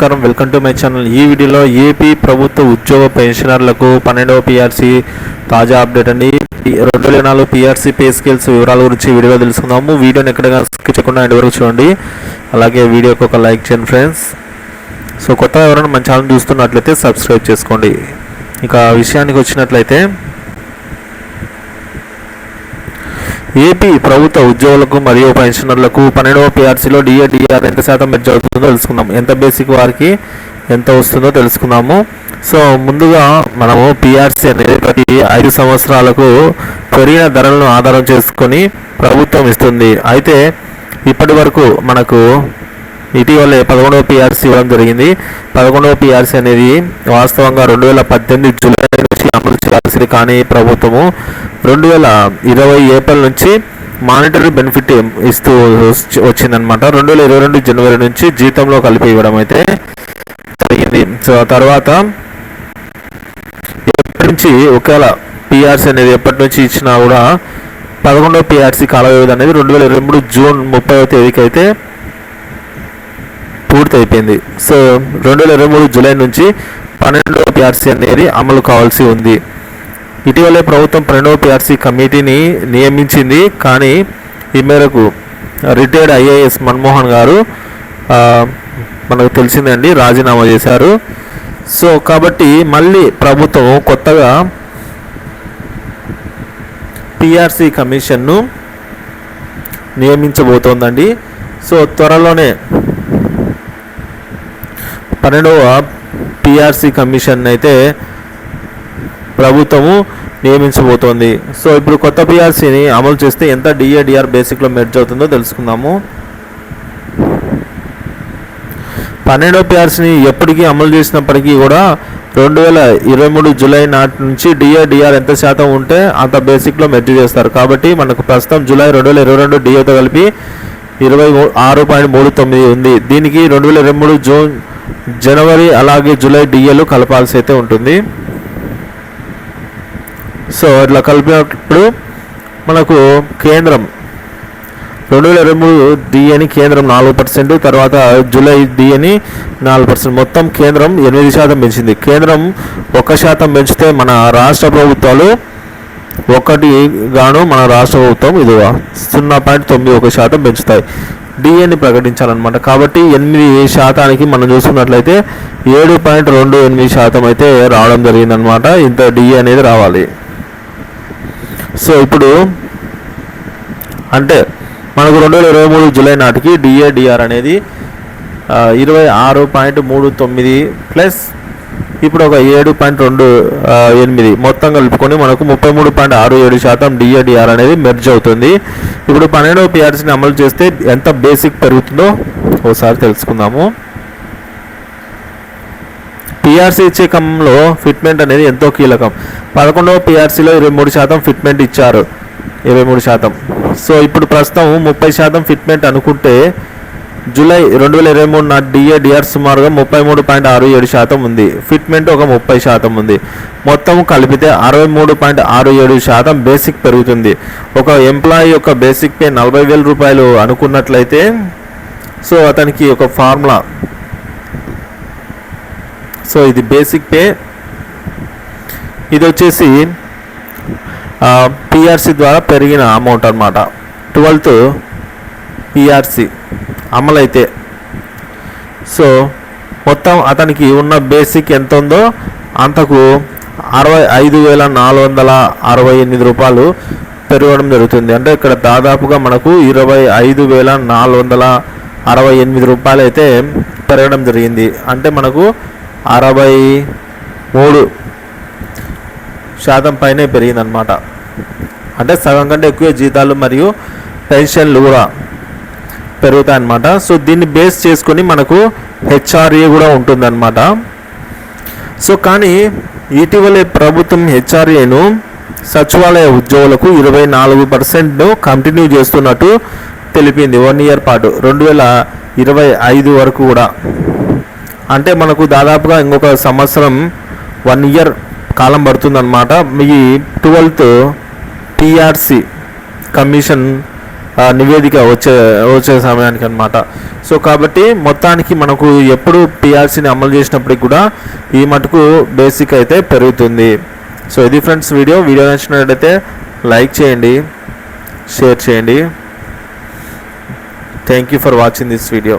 నమస్కారం, welcome to my channel. ఈ వీడియోలో ఏపీ ప్రభుత్వ ఉద్యోగ పెన్షనర్లకు 12వ పిఆర్సీ తాజా అప్డేట్ అండి. 2024 పిఆర్సీ పే స్కేల్స్ వివరాల గురించి వీడియోలో తెలుసుకుందాము. వీడియోని ఎక్కడైనా స్కిప్ చేయకుండా ఎండ్ వరకు చూడండి. అలాగే వీడియోకి ఒక లైక్ చేయండి ఫ్రెండ్స్. సో కొత్తగా ఎవరైనా మన ఛానల్ చూస్తున్నట్లయితే సబ్స్క్రైబ్ చేసుకోండి. ఇక విషయానికి వచ్చినట్లయితే ఏపీ ప్రభుత్వ ఉద్యోగులకు మరియు పెన్షనర్లకు 12వ పిఆర్సీలో డిఆర్ ఎంత శాతం మెర్జ్ అవుతుందో తెలుసుకుందాం. ఎంత బేసిక్ వారికి ఎంత వస్తుందో తెలుసుకుందాము. సో ముందుగా మనము పిఆర్సీ అనేది ప్రతి 5 సంవత్సరాలకు పెరిగిన ధరలను ఆధారం చేసుకొని ప్రభుత్వం ఇస్తుంది. అయితే ఇప్పటి వరకు మనకు ఇటీవలే 11వ పిఆర్సీ ఇవ్వడం జరిగింది. 11వ పిఆర్సీ అనేది వాస్తవంగా 2018 జూలై నుంచి అమలు చేయాల్సింది, కానీ ప్రభుత్వము 2020 ఏప్రిల్ నుంచి మానిటరీ బెనిఫిట్ ఇస్తూ వచ్చిందనమాట. 2022 జనవరి నుంచి జీతంలో కలిపి ఇవ్వడం అయితే జరిగింది. సో తర్వాత ఎప్పటి నుంచి ఒకవేళ పిఆర్సీ అనేది ఎప్పటి నుంచి ఇచ్చినా కూడా 11వ పిఆర్సీ కాల వ్యవధి అనేది 2023 జూన్ 30వ తేదీకి అయితే పూర్తి అయిపోయింది. సో 2023 జూలై నుంచి 12వ పిఆర్సీ అనేది అమలు కావాల్సి ఉంది. ఇటీవలే ప్రభుత్వం 12వ పిఆర్సీ కమిటీని నియమించింది, కానీ ఈ మేరకు రిటైర్డ్ ఐఏఎస్ మన్మోహన్ గారు మనకు తెలిసిందండి రాజీనామా చేశారు. సో కాబట్టి మళ్ళీ ప్రభుత్వం కొత్తగా పిఆర్సీ కమిషన్ను నియమించబోతోందండి. సో త్వరలోనే 12వ పిఆర్సీ కమిషన్ అయితే ప్రభుత్వము నియమించబోతోంది. సో ఇప్పుడు కొత్త పిఆర్సీని అమలు చేస్తే ఎంత డిఆర్ బేసిక్లో మెర్జ్ అవుతుందో తెలుసుకుందాము. 12వ పిఆర్సీని ఎప్పటికీ అమలు చేసినప్పటికీ కూడా 2023 జూలై నాటి నుంచి డిఆర్ ఎంత శాతం ఉంటే అంత బేసిక్లో మెర్జ్ చేస్తారు. కాబట్టి మనకు ప్రస్తుతం జూలై 2022 డిఏతో కలిపి 26.39 ఉంది. దీనికి 2023 జూన్ జనవరి అలాగే జూలై డిఏలు కలపాల్సి అయితే ఉంటుంది. సో ఇట్లా కలిపినప్పుడు మనకు కేంద్రం 2023 డిఏని కేంద్రం 4%, తర్వాత జూలై డిఏని 4%, మొత్తం కేంద్రం 8% పెంచింది. కేంద్రం 1% పెంచితే మన రాష్ట్ర ప్రభుత్వాలు 1 మన రాష్ట్ర ప్రభుత్వం ఇదిగా 0.91% పెంచుతాయి. డిఏని ప్రకటించాలన్నమాట. కాబట్టి 8% మనం చూసుకున్నట్లయితే 7.28% అయితే రావడం జరిగిందనమాట. ఇంత డిఏ అనేది రావాలి. సో ఇప్పుడు అంటే మనకు 2023 జూలై నాటికి డిఆర్ అనేది 26.39 ప్లస్ ఇప్పుడు ఒక 7.28 మొత్తం కలుపుకొని మనకు 33.67% డిఆర్ అనేది మెర్జ్ అవుతుంది. ఇప్పుడు 12వ పిఆర్సీని అమలు చేస్తే ఎంత బేసిక్ పెరుగుతుందో ఒకసారి తెలుసుకుందాము. పిఆర్సీ ఇచ్చే క్రమంలో ఫిట్మెంట్ అనేది ఎంతో కీలకం. 11వ పిఆర్సీలో 23% ఫిట్మెంట్ ఇచ్చారు, 23%. సో ఇప్పుడు ప్రస్తుతం 30% ఫిట్మెంట్ అనుకుంటే జూలై 2023 నాటి డిఆర్ సుమారుగా 33.67% ఉంది. ఫిట్మెంట్ ఒక 30% ఉంది. మొత్తం కలిపితే 63.67% బేసిక్ పెరుగుతుంది. ఒక ఎంప్లాయీ యొక్క బేసిక్ పే 40,000 రూపాయలు అనుకున్నట్లయితే సో అతనికి ఒక ఫార్ములా. సో ఇది బేసిక్ పే, ఇది వచ్చేసి పిఆర్సీ ద్వారా పెరిగిన అమౌంట్ అన్నమాట. 12th పిఆర్సీ అమలైతే సో మొత్తం అతనికి ఉన్న బేసిక్ ఎంత ఉందో అంతకు 65,468 రూపాయలు పెరగడం జరుగుతుంది. అంటే ఇక్కడ దాదాపుగా మనకు 25,468 రూపాయలు అయితే పెరగడం జరిగింది. అంటే మనకు 63% పైనే పెరిగిందనమాట. అంటే సగం కంటే ఎక్కువ జీతాలు మరియు పెన్షన్లు కూడా పెరుగుతాయన్నమాట. సో దీన్ని బేస్ చేసుకొని మనకు హెచ్ఆర్ఏ కూడా ఉంటుందన్నమాట. సో కానీ ఇటీవలే ప్రభుత్వం హెచ్ఆర్ఏను సచివాలయ ఉద్యోగులకు 24% కంటిన్యూ చేస్తున్నట్టు తెలిపింది. 1 ఇయర్ పాటు 2025 వరకు కూడా. అంటే మనకు దాదాపుగా ఇంకొక సంవత్సరం 1 ఇయర్ కాలం పడుతుందన్నమాట. ఈ 12th పిఆర్సీ కమిషన్ నివేదిక వచ్చే సమయానికి అన్నమాట. సో కాబట్టి మొత్తానికి మనకు ఎప్పుడు పిఆర్సీని అమలు చేసినప్పటికి కూడా ఈ మటుకు బేసిక్ అయితే పెరుగుతుంది. సో ఇది ఫ్రెండ్స్ వీడియో నచ్చినట్లయితే లైక్ చేయండి, షేర్ చేయండి. Thank you for watching this video.